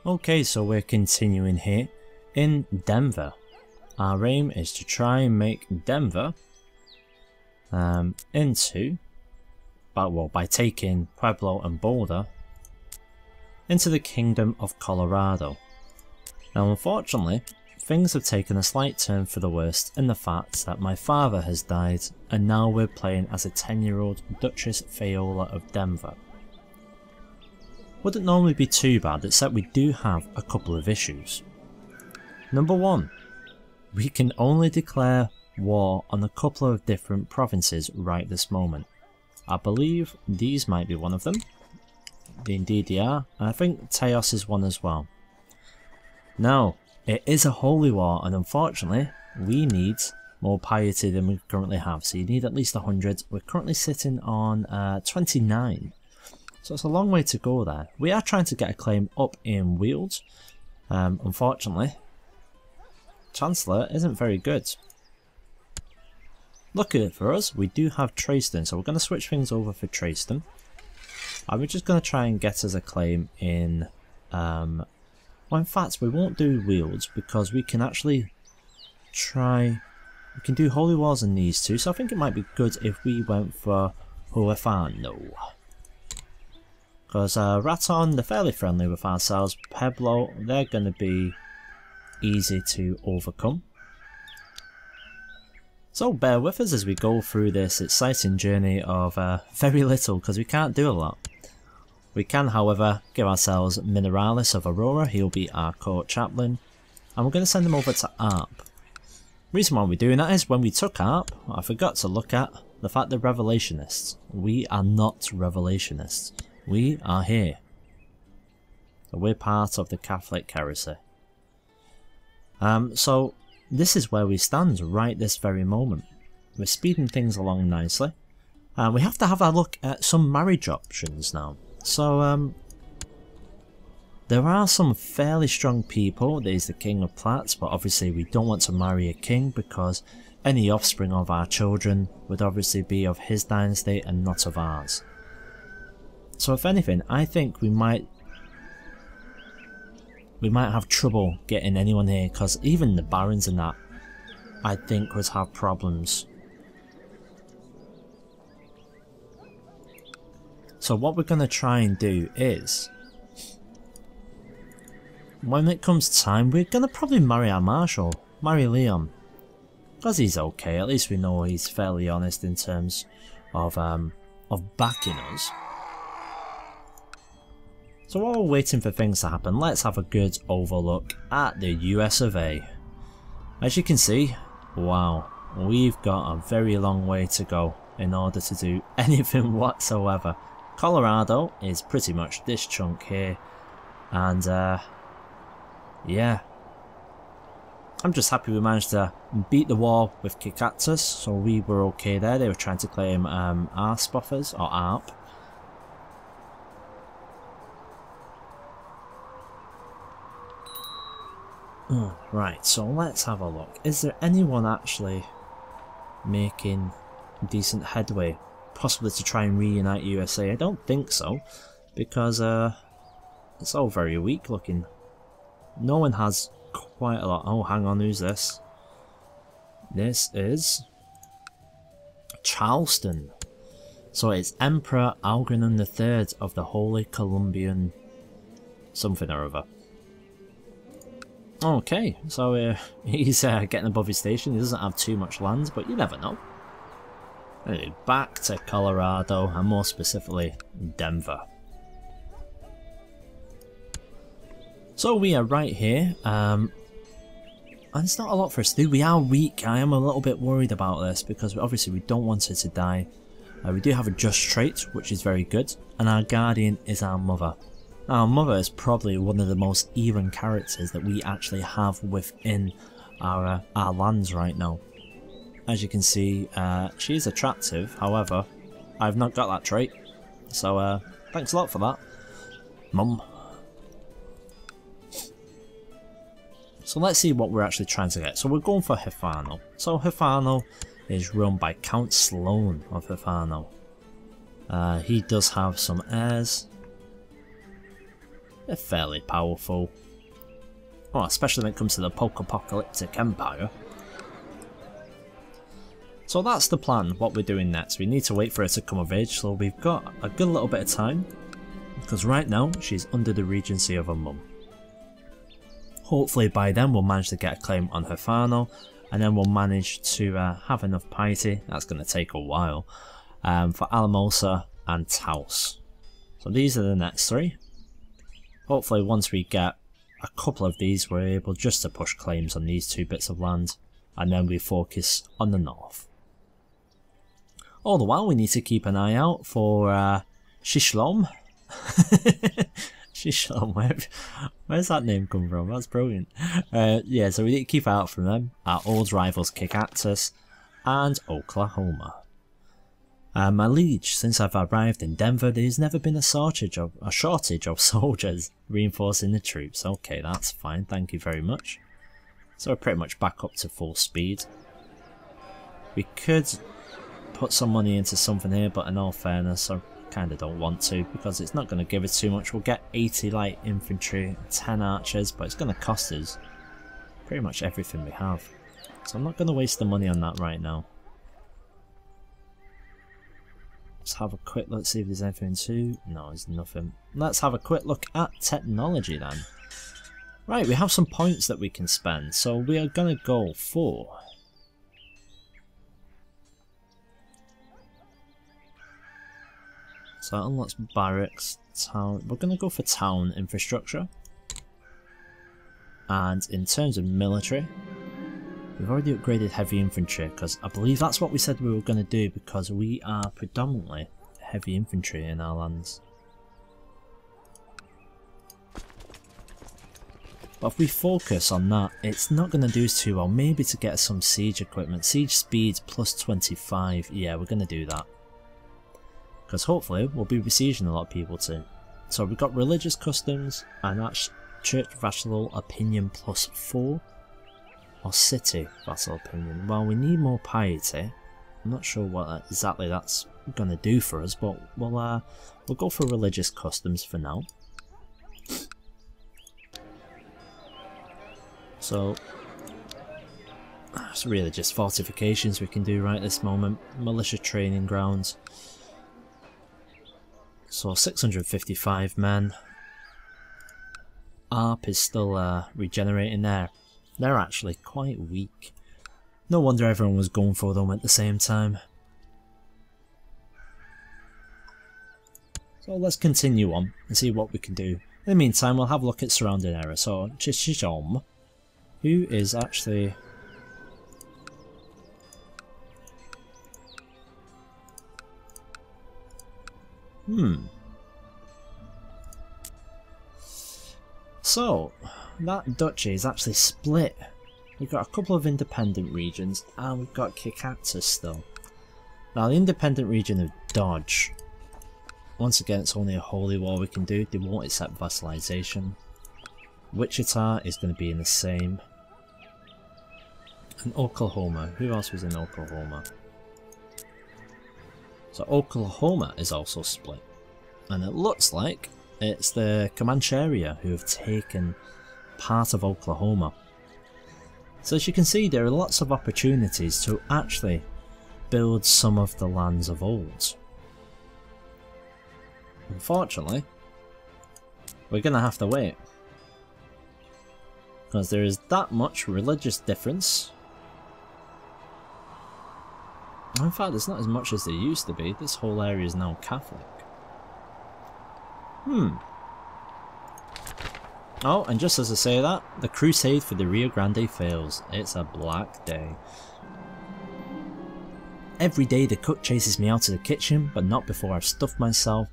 Okay, so we're continuing here in Denver. Our aim is to try and make Denver by taking Pueblo and Boulder into the Kingdom of Colorado. Now unfortunately, things have taken a slight turn for the worst in the fact that my father has died and now we're playing as a 10-year-old Duchess Fayola of Denver. Wouldn't normally be too bad, except we do have a couple of issues. Number one, we can only declare war on a couple of different provinces right this moment. I believe these might be one of them. Indeed they are, and I think Teos is one as well. Now, it is a holy war, and unfortunately we need more piety than we currently have, so you need at least 100. We're currently sitting on 29. So it's a long way to go there. We are trying to get a claim up in Weald. Unfortunately, Chancellor isn't very good. Luckily for us, we do have Trayston, so we're going to switch things over for Trayston. And we're just going to try and get us a claim in... well, in fact, we won't do Weald because we can actually try... We can do Holy Wars in these two, so I think it might be good if we went for Huefano. Because Raton, they're fairly friendly with ourselves. Pueblo, they're going to be easy to overcome. So bear with us as we go through this exciting journey of very little, because we can't do a lot. We can, however, give ourselves Mineralis of Aurora. He'll be our court chaplain. And we're going to send him over to Arp. Reason why we're doing that is when we took Arp, I forgot to look at the fact they're Revelationists. We are not Revelationists. We are here. So we're part of the Catholic heresy. So this is where we stand right this very moment. We're speeding things along nicely. We have to have a look at some marriage options now. So there are some fairly strong people. There's the King of Platts, but obviously we don't want to marry a king because any offspring of our children would obviously be of his dynasty and not of ours. So if anything, I think we might have trouble getting anyone here, because even the barons and that, I think, would have problems. So what we're going to try and do is, when it comes time, we're going to probably marry our marshal, marry Leon. Because he's okay, at least we know he's fairly honest in terms of backing us. So while we're waiting for things to happen, let's have a good overlook at the US of A. As you can see, wow, we've got a very long way to go in order to do anything whatsoever. Colorado is pretty much this chunk here, and yeah. I'm just happy we managed to beat the war with Kikatus, so we were okay there. They were trying to claim Arp. Oh, right, so let's have a look. Is there anyone actually making decent headway? Possibly to try and reunite USA? I don't think so, because it's all very weak looking. No one has quite a lot. Oh, hang on, who's this? This is Charleston. So it's Emperor Algernon III of the Holy Columbian something or other. Okay, so he's getting above his station. He doesn't have too much land, but you never know. Anyway, back to Colorado, and more specifically, Denver. So we are right here, and it's not a lot for us to do. We are weak. I am a little bit worried about this, because obviously we don't want her to die. We do have a just trait, which is very good, and our guardian is our mother. Our mother is probably one of the most even characters that we actually have within our lands right now. As you can see, she is attractive, however, I've not got that trait. So, thanks a lot for that, Mum. So let's see what we're actually trying to get. So we're going for Huefano. So Huefano is run by Count Sloan of Huefano. He does have some heirs. They're fairly powerful. Oh, especially when it comes to the post-apocalyptic empire. So that's the plan, what we're doing next. We need to wait for her to come of age, so we've got a good little bit of time. Because right now, she's under the regency of her mum. Hopefully by then we'll manage to get a claim on Herfano, and then we'll manage to have enough piety, that's going to take a while, for Alamosa and Taos. So these are the next three. Hopefully once we get a couple of these, we're able just to push claims on these two bits of land, and then we focus on the north. All the while we need to keep an eye out for Shishlom. Shishlom, where's that name come from? That's brilliant. Yeah, so we need to keep out from them. Our old rivals CK2 and Oklahoma. My liege, since I've arrived in Denver, there's never been a shortage of soldiers reinforcing the troops. Okay, that's fine, thank you very much. So we're pretty much back up to full speed. We could put some money into something here, but in all fairness, I kind of don't want to, because it's not going to give us too much. We'll get 80 light infantry, 10 archers, but it's going to cost us pretty much everything we have. So I'm not going to waste the money on that right now. Let's have a quick look, see if there's anything too. No, there's nothing. Let's have a quick look at technology then. Right, we have some points that we can spend, so we are going to go for... So that unlocks barracks, town. We're going to go for town infrastructure. And in terms of military, we've already upgraded heavy infantry, because I believe that's what we said we were going to do, because we are predominantly heavy infantry in our lands. But if we focus on that, it's not going to do us too well. Maybe to get some siege equipment. Siege speed plus 25. Yeah, we're going to do that. Because hopefully we'll be besieging a lot of people too. So we've got religious customs, and that's church vassal opinion plus 4. Or city vassal opinion. Well, we need more piety. I'm not sure what exactly that's going to do for us, but we'll go for religious customs for now. So it's really just fortifications we can do right this moment. Militia training grounds. So 655 men. ARP is still regenerating there. They're actually quite weak. No wonder everyone was going for them at the same time. So let's continue on and see what we can do. In the meantime, we'll have a look at surrounding area. So Chichom, who is actually... So, that duchy is actually split. We've got a couple of independent regions, and we've got CK2 still. Now, the independent region of Dodge, once again, it's only a holy war we can do. They won't accept vassalization. Wichita is going to be in the same. And Oklahoma. Who else was in Oklahoma? So Oklahoma is also split. And it looks like it's the Comancheria who have taken part of Oklahoma. So as you can see, there are lots of opportunities to actually build some of the lands of old. Unfortunately, we're going to have to wait. Because there is that much religious difference. In fact, it's not as much as there used to be. This whole area is now Catholic. Oh, and just as I say that, the crusade for the Rio Grande fails. It's a black day. Every day the cook chases me out of the kitchen, but not before I've stuffed myself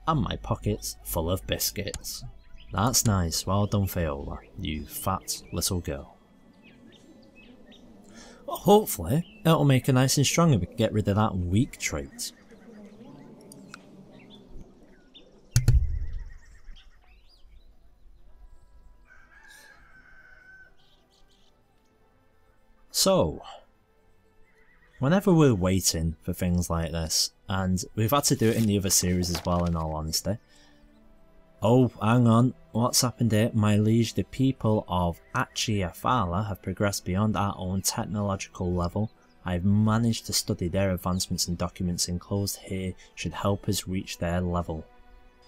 and my pockets full of biscuits. That's nice. Well done, Viola, you fat little girl. Hopefully, it'll make her nice and strong and we can get rid of that weak trait. So, whenever we're waiting for things like this, and we've had to do it in the other series as well in all honesty. Oh, hang on, what's happened here? My liege, the people of Achiafala have progressed beyond our own technological level. I've managed to study their advancements, and documents enclosed here should help us reach their level.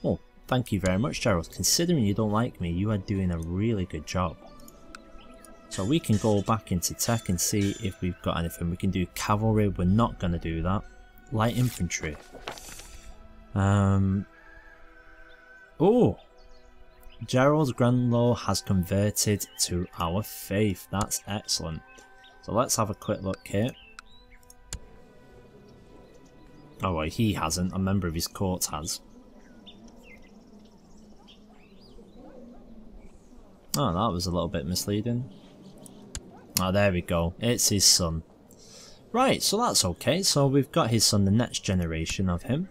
Oh, thank you very much, Gerald. Considering you don't like me, you are doing a really good job. So we can go back into tech and see if we've got anything. We can do cavalry, we're not going to do that. Light infantry. Oh! Gerald's Grandlaw has converted to our faith. That's excellent. So let's have a quick look here. Oh well, he hasn't. A member of his court has. Oh, that was a little bit misleading. Oh, there we go. It's his son. Right, so that's okay. So we've got his son, the next generation of him.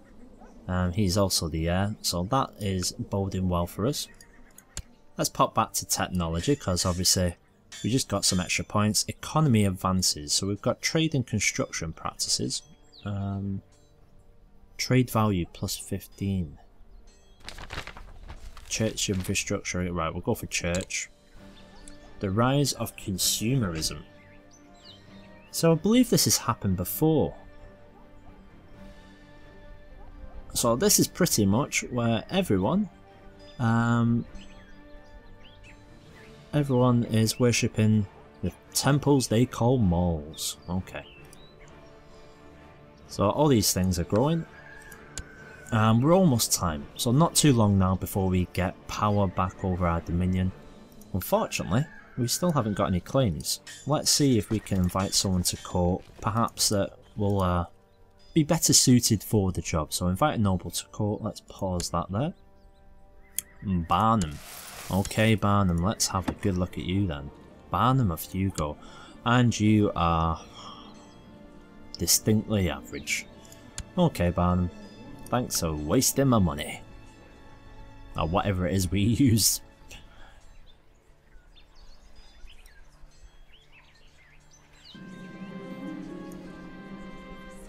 He's also the heir, so that is boding well for us. Let's pop back to technology, because obviously we just got some extra points. Economy advances, so we've got trade and construction practices. Trade value plus 15. Church infrastructure, right, we'll go for church. The rise of consumerism. So I believe this has happened before. So this is pretty much where everyone is worshipping the temples they call malls. Okay. So all these things are growing. We're almost time, so not too long now before we get power back over our dominion. Unfortunately, we still haven't got any claims. Let's see if we can invite someone to court, perhaps that will be better suited for the job. So invite a noble to court, let's pause that there. Barnum. Okay Barnum, let's have a good look at you then. Barnum of Hugo. And you are distinctly average. Okay Barnum. Thanks for wasting my money. Or whatever it is we use.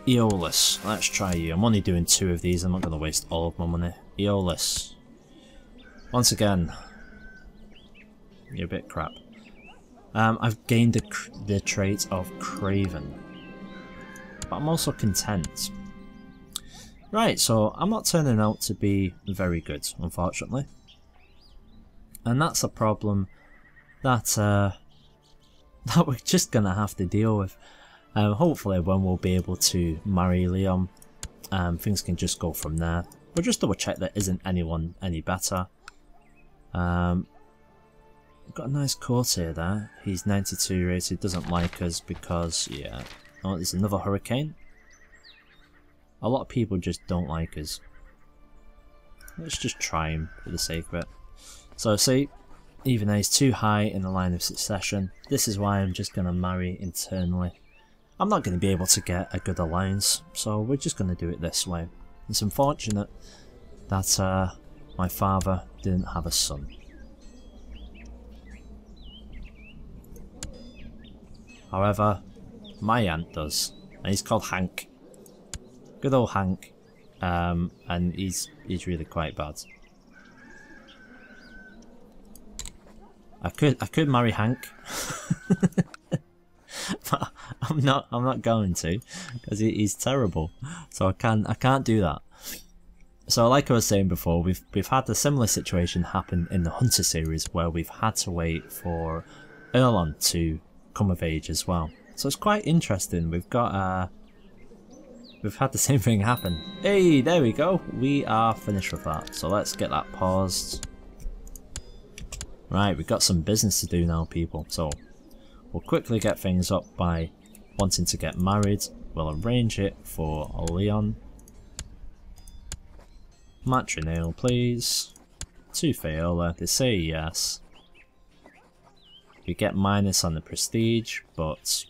Aeolus. Let's try you. I'm only doing 2 of these. I'm not going to waste all of my money. Aeolus. Once again. You're a bit crap. I've gained the trait of Craven. But I'm also content. Right, so I'm not turning out to be very good, unfortunately. And that's a problem that that we're just going to have to deal with. Hopefully when we'll be able to marry Leon, things can just go from there. We'll just double check there isn't anyone any better. We've got a nice courtier there. He's 92 rated, doesn't like us because, yeah. Oh, there's another hurricane. A lot of people just don't like us. Let's just try him for the sake of it. So see, even though he's too high in the line of succession, this is why I'm just going to marry internally. I'm not going to be able to get a good alliance, so we're just going to do it this way. It's unfortunate that my father didn't have a son. However, my aunt does, and he's called Hank. Good old Hank, and he's really quite bad. I could marry Hank, but I'm not going to, because he's terrible. So I can't do that. So like I was saying before, we've had a similar situation happen in the Hunter series where we've had to wait for Erlon to come of age as well. So it's quite interesting. We've got we've had the same thing happen. Hey, there we go. We are finished with that. So let's get that paused. Right, we've got some business to do now, people. So we'll quickly get things up by wanting to get married. We'll arrange it for Leon. Matronale, please. To Fayola. They say yes. We get minus on the prestige, but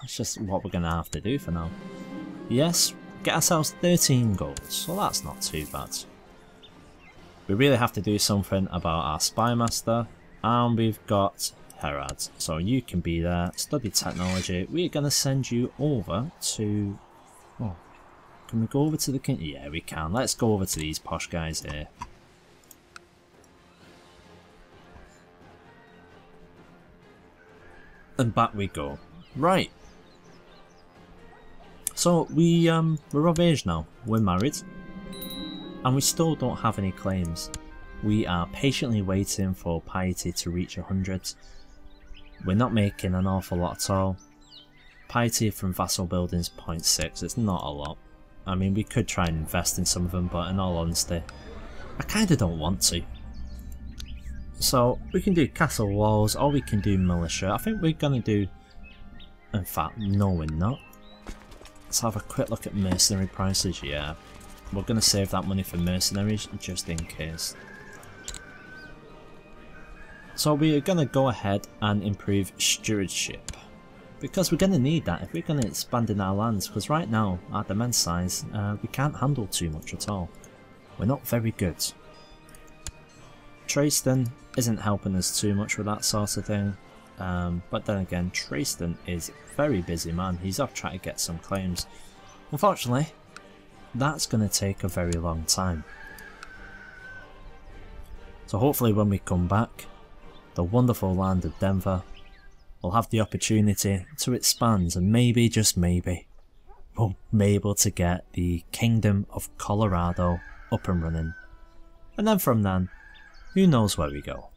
it's just what we're going to have to do for now. Yes, get ourselves 13 gold, so that's not too bad. We really have to do something about our spy master, and we've got Herad, so you can be there, study technology. We're going to send you over to... Oh, can we go over to the king? Yeah, we can. Let's go over to these posh guys here. And back we go. Right. So we're of age now. We're married. And we still don't have any claims. We are patiently waiting for piety to reach 100. We're not making an awful lot at all. Piety from vassal buildings 0.6, it's not a lot. I mean, we could try and invest in some of them, but in all honesty, I kinda don't want to. So we can do castle walls, or we can do militia. I think we're gonna do... In fact, no we're not. Let's have a quick look at mercenary prices, yeah. We're gonna save that money for mercenaries, just in case. So we are gonna go ahead and improve stewardship. Because we're going to need that if we're going to expand in our lands, because right now, at the men's size, we can't handle too much at all. We're not very good. Trayston isn't helping us too much with that sort of thing, but then again, Trayston is a very busy man. He's off trying to get some claims. Unfortunately, that's going to take a very long time. So hopefully when we come back, the wonderful land of Denver we'll have the opportunity to expand, and maybe, just maybe, we'll be able to get the Kingdom of Colorado up and running. And then from then, who knows where we go.